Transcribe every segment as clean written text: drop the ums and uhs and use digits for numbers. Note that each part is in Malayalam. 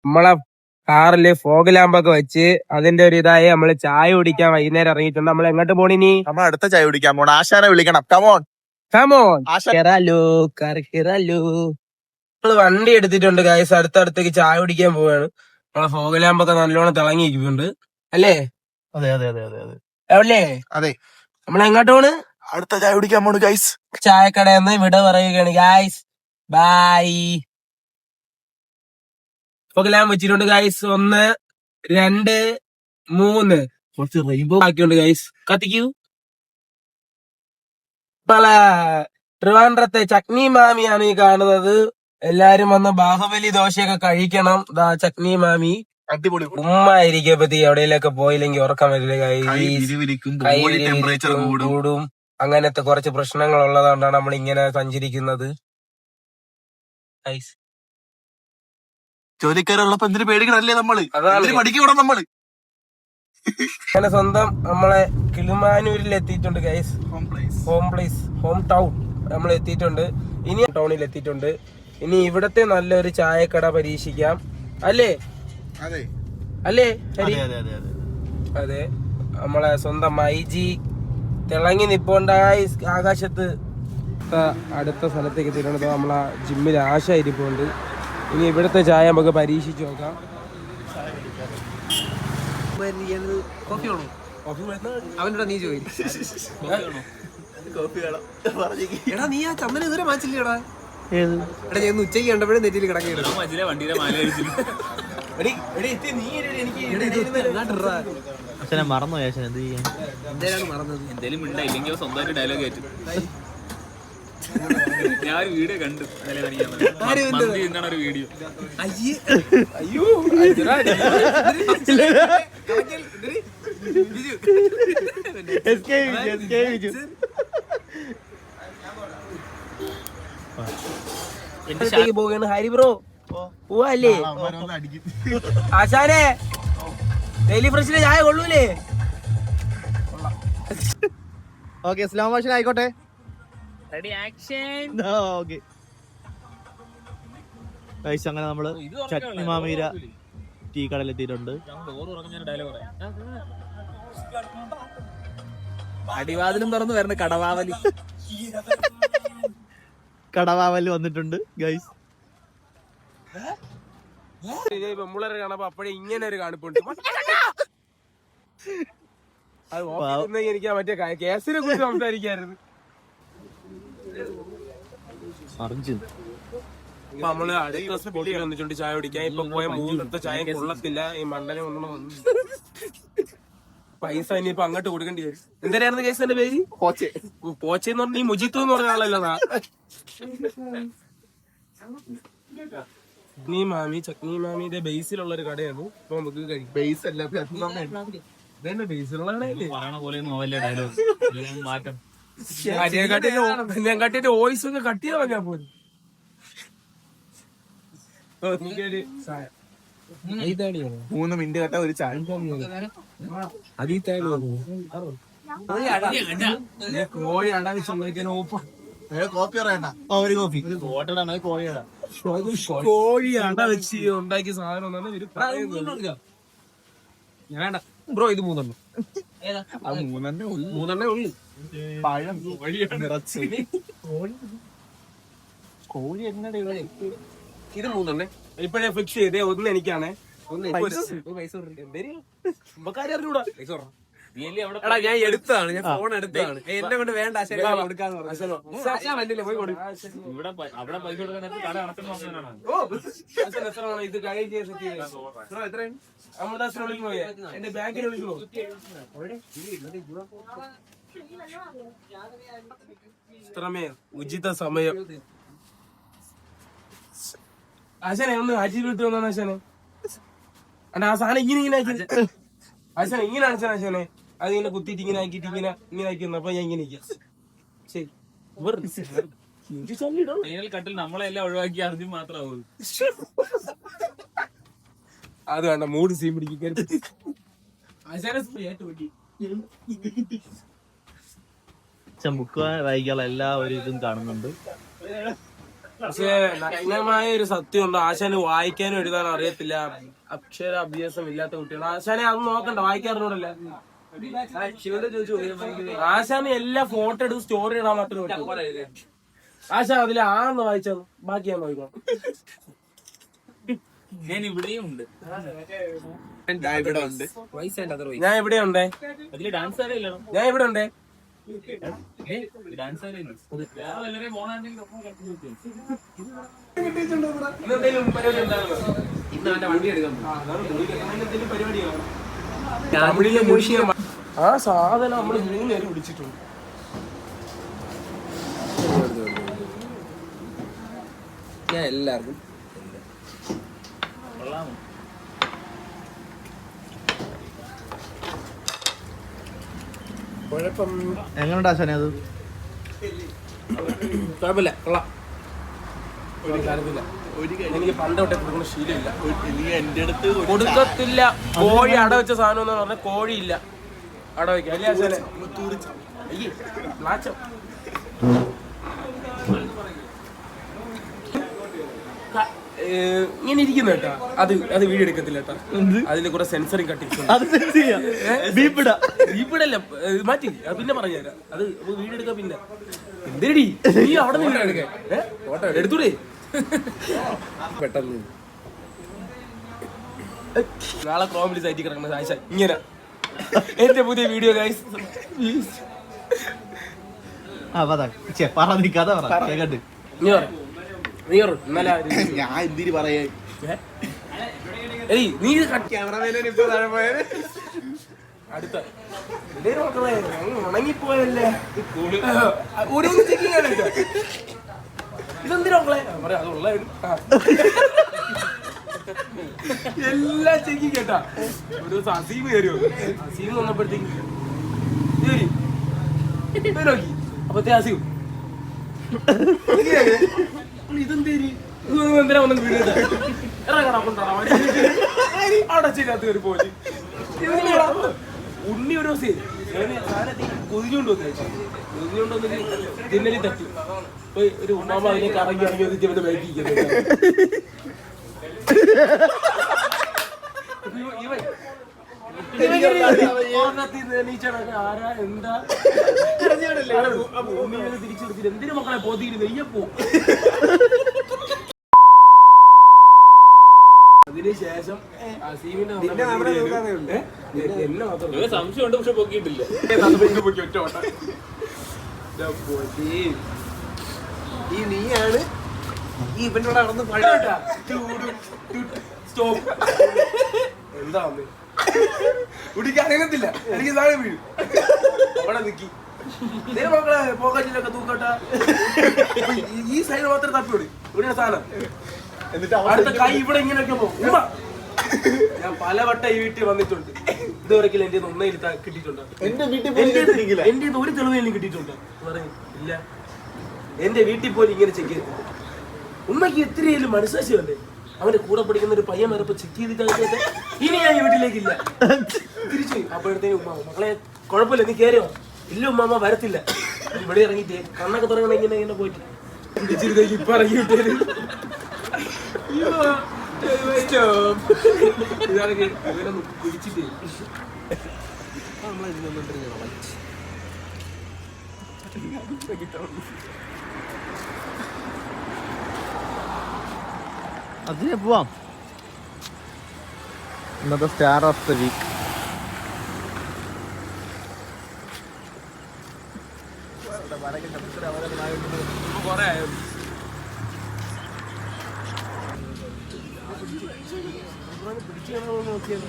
നമ്മളെ കാറില് ഫോഗ് ലാമ്പൊക്കെ വെച്ച് അതിന്റെ ഒരു ഇതായി നമ്മള് ചായ കുടിക്കാൻ വൈകുന്നേരം ഇറങ്ങിയിട്ടുണ്ട്. നമ്മൾ എങ്ങോട്ട് പോണിനി? നമ്മൾ അടുത്ത ചായ കുടിക്കാൻ പോണം. ആശാനെ വിളിക്കണം. Come on come on. ആശാൻ. നമ്മള് വണ്ടി എടുത്തിട്ടുണ്ട് ഗൈസ്. അടുത്തടുത്തേക്ക് ചായ കുടിക്കാൻ പോവാണ്. നമ്മളെ ഫോഗ് ലാമ്പൊക്കെ നല്ലോണം തിളങ്ങിയിരിക്കുന്നുണ്ട് അല്ലേ? അതെ അതെ അതെ അതെ അതെ അല്ലേ? അതെ. നമ്മൾ എങ്ങോട്ട് പോണ്? അടുത്ത ചായ കുടിക്കാൻ പോണു ഗൈസ്. ചായക്കടയെന്ന് വിട പറയുകയാണ് ഗൈസ്. ബൈ. ഫോഗ് ലാമ്പ് വെച്ചിട്ടുണ്ട് ഗൈസ്. 1 2 3 കുറച്ച് റെയിൻബോ ബാക്കിയുണ്ട് ഗൈസ്. കത്തിക്കൂ. നമ്മളെ ട്രിവാൻഡ്രത്തെ ചട്നി മാമിയാണ് ഈ കാണുന്നത്. എല്ലാരും വന്ന് ബാഹുബലി ദോശയൊക്കെ കഴിക്കണം. ദാ ചട്നി മാമി അടിപൊളി. ഉമ്മായിരിക്കപ്പത്തി എവിടെയെങ്കിലൊക്കെ പോയില്ലെങ്കിൽ ഉറക്കം വരില്ല ടെമ്പറേച്ചർ കൂടും. അങ്ങനത്തെ കുറച്ച് പ്രശ്നങ്ങൾ ഉള്ളതുകൊണ്ടാണ് നമ്മൾ ഇങ്ങനെ സഞ്ചരിക്കുന്നത്. ജോലിക്കാരുള്ളപ്പോ എന്തിനു പേടിക്കണല്ലേ നമ്മള്? അതാണ് പഠിക്കണം നമ്മള്. അങ്ങനെ സ്വന്തം നമ്മളെ കിളിമാനൂരിൽ എത്തിയിട്ടുണ്ട് ഗൈസ്. ഹോം ടൗൺ നമ്മൾ എത്തിയിട്ടുണ്ട്. ഇനി ടൗണിൽ എത്തിയിട്ടുണ്ട്. ഇനി ഇവിടത്തെ നല്ലൊരു ചായക്കട പരീക്ഷിക്കാം. അല്ലേ അല്ലേ ഹരി? അതെ. നമ്മളെ സ്വന്തം മൈജി തിളങ്ങി നിപ്പോണ്ടായി ആകാശത്ത്. അടുത്ത സ്ഥലത്തേക്ക് എത്തിയിട്ടുണ്ട്. നമ്മളെ ജിമ്മിൽ ആശ ഇരിപ്പുണ്ട്. ഇനി ഇവിടുത്തെ ചായ നമുക്ക് പരീക്ഷിച്ചു നോക്കാം. അവനോടാ നീ ചോദിച്ചു. എടാ നീ ആ ചന്ദന ഇതുവരെ മാച്ചില്ലേടാ? എടാ ഞാൻ ഉച്ചയ്ക്ക് കണ്ടപ്പോഴും നെറ്റിയിൽ കിടക്കുകയാണ്. മറന്നു ശേഷം എന്ത് ചെയ്യാൻ? എന്തേലാണ് മറന്നത്? എന്തേലും മിണ്ടായില്ലെങ്കിൽ സ്വന്തമായിട്ട് ഡയലോഗ് ആയിട്ട് ഞാൻ ഒരു വീഡിയോ കണ്ടു. എന്താണ് ഒരു വീഡിയോ? അയ്യോ പോവുകയാണ് ഹരി ബ്രോ. പോവല്ലേ ആശാനെ? ഡെയിലി ഫ്രഷിലെ ചായ കൊള്ളൂലേ? ഓക്കെ, സ്ലോ മോഷൻ ആയിക്കോട്ടെ. Ready action. ഓക്കെ ഗൈസ്, അങ്ങനെ നമ്മള് ചട്നി മാമീര ടീ കടയിലെത്തിയിട്ടുണ്ട്. അടിവാതിലും തുറന്നു വരുന്ന കടവാവലി വന്നിട്ടുണ്ട് ഗൈസ്. പെമ്പിള്ളേരെ കാണപ്പോ അപ്പഴേ ഇങ്ങനെ ഒരു കാണിപ്പുണ്ട്. അത് എനിക്ക് മറ്റേ കേസിനെ കുറിച്ച് സംസാരിക്കായിരുന്നു. ഇപ്പൊ നമ്മള് അടുത്ത സ്പോട്ടിൽ വന്നിട്ടുണ്ട് ചായ കുടിക്കാൻ. ഇപ്പൊ പോയ 3 ചായ കൊള്ളത്തില്ല. ഈ മണ്ടനെ ഒന്നും വന്നു പൈസ ഇനിയിപ്പൊ അങ്ങോട്ട് കൊടുക്കേണ്ടി വരും. എന്തായിരുന്നു കേസ് എന്റെ പേര്? പോച്ചെന്ന് പറഞ്ഞ ഈ മുജിത്തു എന്ന് പറഞ്ഞ ആളല്ലോ. ചട്നി മാമിയുടെ ബേസിലുള്ള ഒരു കടയാണ്. ഇപ്പൊ നമുക്ക് കഴിക്കും. ബേസ് അല്ല, ബേസിലുള്ള കട്ടിന്റെ വോയിസ് ഒക്കെ കട്ട് ചെയ്ത് പറഞ്ഞാ പോലും. മൂന്ന് മിനിറ്റ് കേട്ട ഒരു ചായ. കോഴി അടവി സമ്മതിക്കാൻ കോപ്പി പറയണ്ട. ഒരു കോഫി കോഴി അട വെച്ച് ഉണ്ടാക്കിയ സാധനം ഒന്നാണ് ഇവര് പറയുന്നത്. വേണ്ട ബ്രോ, ഇത് 3 മൂന്നെണ്ണേ ഉള്ളു. പഴം നിറച്ച് കോഴി എങ്ങനെ ഇത് 3 ഇപ്പഴേ ഫിക്സ് ചെയ്തേ. 1 എനിക്കാണേ. എടാ ഞാൻ എടുത്തതാണ്, ഞാൻ ഫോൺ എടുത്തതാണ്. എന്നെ കൊണ്ട് വേണ്ട കൊടുക്കാന്ന് പറഞ്ഞു. പോയി കൊടുക്കും. ഇവിടെ അവിടെ പൈസ കൊടുക്കാൻ കട നടത്തുന്ന ഇത് എത്രയാണ്? അമൃതാസിനെ വിളിക്കണോ? എന്റെ ബാങ്കിനെ വിളിക്കണോ? ഉചിത സമയം. ആശാനെ ഒന്ന് ആഴ്ചയിൽ വിട്ടു വന്നാണ് ആശാനെ. ആ സാധനം ഇങ്ങനെ ആക്കി ആശാനെ. ഇങ്ങനെ ആശാനെ ആശാനെ അത് ഇങ്ങനെ കുത്തിയിട്ട് ഇങ്ങനെ ആക്കിയിട്ട് ഇങ്ങനെ ആക്കി വന്നു. അപ്പൊ ഞാൻ ഇങ്ങനെ ശരി കട്ടിൽ നമ്മളെല്ലാം ഒഴിവാക്കി അർജുൻ മാത്രമാവും. അത് വേണ്ട, മൂഡ് സീൻ പിടിക്കാൻ. ബുക്ക് വായിക്കാനുള്ള എല്ലാ ഒരു ഇതും കാണുന്നുണ്ട്. പക്ഷേ നഗ്നമായ ഒരു സത്യമുണ്ട്, ആശാന് വായിക്കാനും എഴുതാനും അറിയത്തില്ല, അക്ഷര അഭ്യാസം ഇല്ലാത്ത കുട്ടികൾ. ആശാനെ അത് നോക്കണ്ട, വായിക്കാറിനോടല്ല. ആശാന് എല്ലാ ഫോട്ടോ എടുത്ത് സ്റ്റോറി ഇടാൻ മാത്രമേ പറ്റൂ. ആശാൻ അതിൽ ആന്ന് വായിച്ചത് ബാക്കി ഞാൻ നോക്കണം. ഞാൻ ഇവിടെയും ഉണ്ട്. ഞാൻ ഇവിടെ ഉണ്ടേ, ഞാൻ ഇവിടെ ഉണ്ടേ. ഇന്നെന്തേലും പരിപാടി ഉണ്ടായിരുന്നോ? തമിഴിലെ മുഷിയ ആ സാധനം നമ്മള് 3 നേരം പിടിച്ചിട്ടുണ്ട്. ഞാൻ എല്ലാവർക്കും കുഴപ്പം എങ്ങനെയുണ്ട് ആശാനെ അത്? കുഴപ്പമില്ല, കൊള്ളാം. ഒരു കാര്യത്തില്ല, എനിക്ക് പണ്ടോട്ടെ കൊടുക്കുന്ന ശീലമില്ല. നീ എന്റെ അടുത്ത് കൊടുക്കത്തില്ല. കോഴി അടവെച്ച സാധനം എന്ന് പറഞ്ഞാൽ കോഴിയില്ല അടവയ്ക്കാം അല്ലേ ആശാനെ? അയ്യേ മ്ലാച്ചം. ഇങ്ങനെ ഇരിക്കുന്ന കേട്ടാ, അത് വീഡിയോ എടുക്കത്തില്ല കേട്ടാ. അതിൽ കുറെ സെൻസറിങ് കട്ടിങ്സ് ഇവിടെ മാറ്റി, അത് പിന്നെ പറഞ്ഞുതരാം. അത് വീഡിയോ എടുക്കാം. പിന്നെ എന്തേടി നീ അവിടെ നിന്ന് എടുക്കാൻ എടുത്തൂടെ പെട്ടെന്ന്. നാളെ ക്രോമിൽ സൈറ്റിൽ കിടക്കുന്ന ആശ ഇങ്ങനെ എന്റെ പുതിയ വീഡിയോ ഗൈസ്. ഞാൻ എന്തിന് പറയാ, നീ അടുത്ത ഉണങ്ങിപ്പോയല്ലേ ഇതെന്തിനോക്കളെ അതുള്ള എല്ലാം ചെക്കി കേട്ടാ. ഒരു ദിവസം അസീം കയറിയോ, അസീം വന്നപ്പോഴത്തേക്ക് നോക്കി അപ്പത്തെ അസീം ഇതെന്തേരി എന്തിനാ വന്നു വീട് അടച്ചില്ലാത്ത കയറി പോയി. ഉണ്ണി ഒരു ദിവസം കൊതിഞ്ഞുകൊണ്ട് വന്നു ജനലി തട്ടി പോയി. ഒരു ഉമ്മാമ അതിനെ കറങ്ങി ഇറങ്ങി വന്നിട്ട് വേണ്ടിയിരിക്കുന്നത്. ആരാ എന്താ തിരിച്ചു കൊടുത്തില്ല. എന്തിനു മക്കളെ പോതിയിരുന്നു നെയ്യപ്പോ. അതിനുശേഷം സംശയമുണ്ട്, പക്ഷെ പൊക്കിയിട്ടില്ല. ഈ നീയാണ് ഈ ഇവന്റെ കൂടെ നടന്ന് സ്റ്റോപ്പ്. എന്താ കുടിക്കാനത്തില്ല, എനിക്ക് താഴെ വീഴും. അവിടെ നിക്കി മക്കളെ പോക്കറ്റിലൊക്കെ തൂക്കട്ടെ. ഈ സൈഡ് മാത്രം തപ്പിയോടി ഇവിടെ സാധനം. അടുത്ത കൈ ഇവിടെ ഇങ്ങനെയൊക്കെ പോകും. ഞാൻ പലവട്ടം ഈ വീട്ടിൽ വന്നിട്ടുണ്ട്. ഇതുവരെങ്കിലും എന്റെ ഒന്നയിൽ കിട്ടിയിട്ടുണ്ടോ? എന്റെ ഒരു തെളിവേലും കിട്ടിയിട്ടുണ്ടോ? ഇല്ല. എന്റെ വീട്ടിൽ പോലും ഇങ്ങനെ ചെക്ക് ചെയ്തിട്ടുണ്ട്. ഉമ്മയ്ക്ക് എത്രയായാലും മനസ്സാക്ഷി വന്നേ. അവന്റെ കൂടെ പഠിക്കുന്ന ഒരു പയ്യൻ വരപ്പോ ചെക്ക് ചെയ്തിട്ട് ഇനി ഞാൻ ഈ വീട്ടിലേക്കില്ല തിരിച്ചു. അപ്പോഴത്തേക്കും ഉമ്മ മക്കളെ കുഴപ്പമില്ല, നീ കയറിയോ? ഇല്ല ഉമ്മാമ്മ വരത്തില്ല. ഇവിടെ ഇറങ്ങിയിട്ട് കണ്ണൊക്കെ തുടങ്ങണ ഇങ്ങനെ ഇങ്ങനെ പോയിട്ട് ഇപ്പൊ ഇറങ്ങി വിട്ടേര്. ഇവരൊന്നും പിടിച്ചിട്ടേ അതിനെ പോവാം. ഇന്നത്തെ സ്റ്റാർ ഓഫ് ദ വീക്ക് കൊറേ പിടിച്ചു നോക്കിയത്.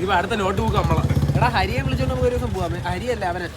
ഇവ അടുത്ത നോട്ട് ബുക്ക് നമ്മളാ. എടാ ഹരിയെ വിളിച്ചോണ്ട് നമുക്ക് ഒരു ദിവസം പോവാം. ഹരിയല്ല അവനെ.